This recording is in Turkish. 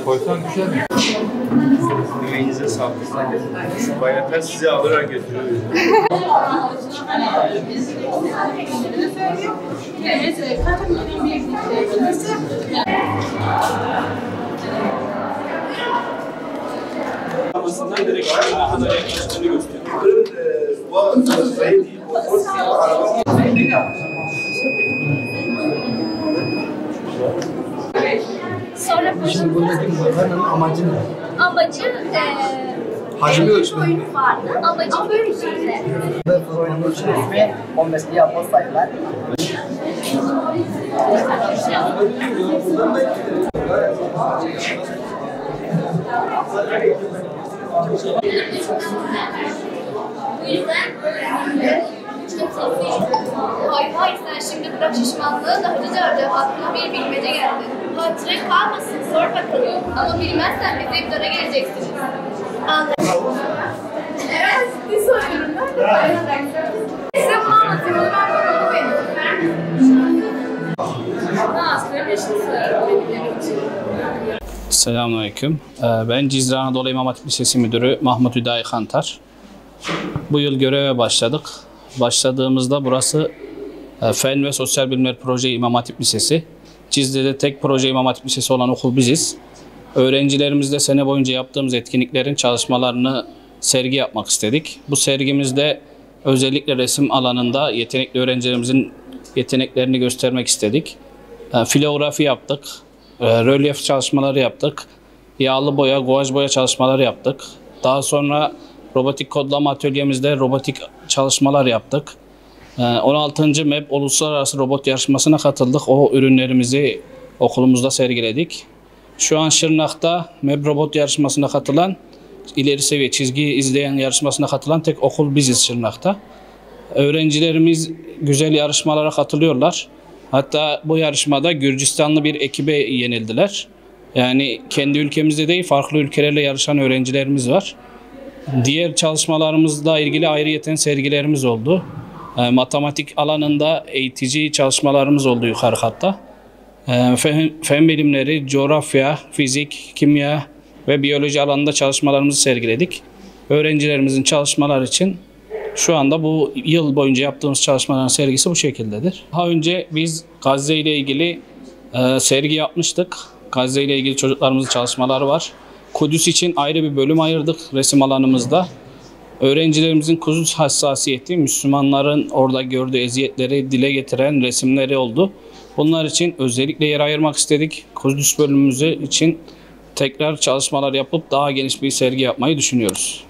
Koysan düşer mi? Yüreğinize sağlık. Bayraklar sizi alarak götürüyor. Direkt kadar yaklaştığını gösteriyor. Şimdi buradaki makarnanın amacı ne? Amacı Hacmi ölçmek. vardı. Amacı böyle şeyler. Ve programın içerisinde 15 yapma sayılar. Bu yüzden hayır sen şimdi bırak şişmanlığı da hacıca aklıma bir bilmece geldi. Hatırın kalmasın sor bakalım ama bilmezsen bize iftara geleceksiniz. Anladım. Evet bir soruyorum ben de. Size bunu anlatayım onu ben bunu benim. Aslında bir şey söylüyorum benim için. Selamünaleyküm. Ben Cizre Anadolu İmam Hatip Lisesi Müdürü Mahmut Hüdayi Kantar. Bu yıl göreve başladık. Başladığımızda burası Fen ve Sosyal Bilimler Proje İmam Hatip Lisesi. Cizre'de tek proje İmam Hatip Lisesi olan okul biziz. Öğrencilerimizle sene boyunca yaptığımız etkinliklerin çalışmalarını sergi yapmak istedik. Bu sergimizde özellikle resim alanında yetenekli öğrencilerimizin yeteneklerini göstermek istedik. Filografi yaptık. Rölyef çalışmaları yaptık. Yağlı boya, guaj boya çalışmaları yaptık. Daha sonra robotik kodlama atölyemizde robotik çalışmalar yaptık. 16. MEB Uluslararası Robot Yarışması'na katıldık. O ürünlerimizi okulumuzda sergiledik. Şu an Şırnak'ta MEB Robot Yarışması'na katılan, ileri seviye çizgi izleyen yarışmasına katılan tek okul biziz Şırnak'ta. Öğrencilerimiz güzel yarışmalara katılıyorlar. Hatta bu yarışmada Gürcistanlı bir ekibe yenildiler. Yani kendi ülkemizde değil, farklı ülkelerle yarışan öğrencilerimiz var. Diğer çalışmalarımızla ilgili ayrıyeten sergilerimiz oldu. Matematik alanında eğitici çalışmalarımız oldu yukarı katta. Fen bilimleri, coğrafya, fizik, kimya ve biyoloji alanında çalışmalarımızı sergiledik. Öğrencilerimizin çalışmalar için şu anda bu yıl boyunca yaptığımız çalışmaların sergisi bu şekildedir. Daha önce biz Gazze ile ilgili sergi yapmıştık. Gazze ile ilgili çocuklarımızın çalışmaları var. Kudüs için ayrı bir bölüm ayırdık resim alanımızda. Öğrencilerimizin Kudüs hassasiyeti, Müslümanların orada gördüğü eziyetleri dile getiren resimleri oldu. Bunlar için özellikle yer ayırmak istedik. Kudüs bölümümüzü için tekrar çalışmalar yapıp daha geniş bir sergi yapmayı düşünüyoruz.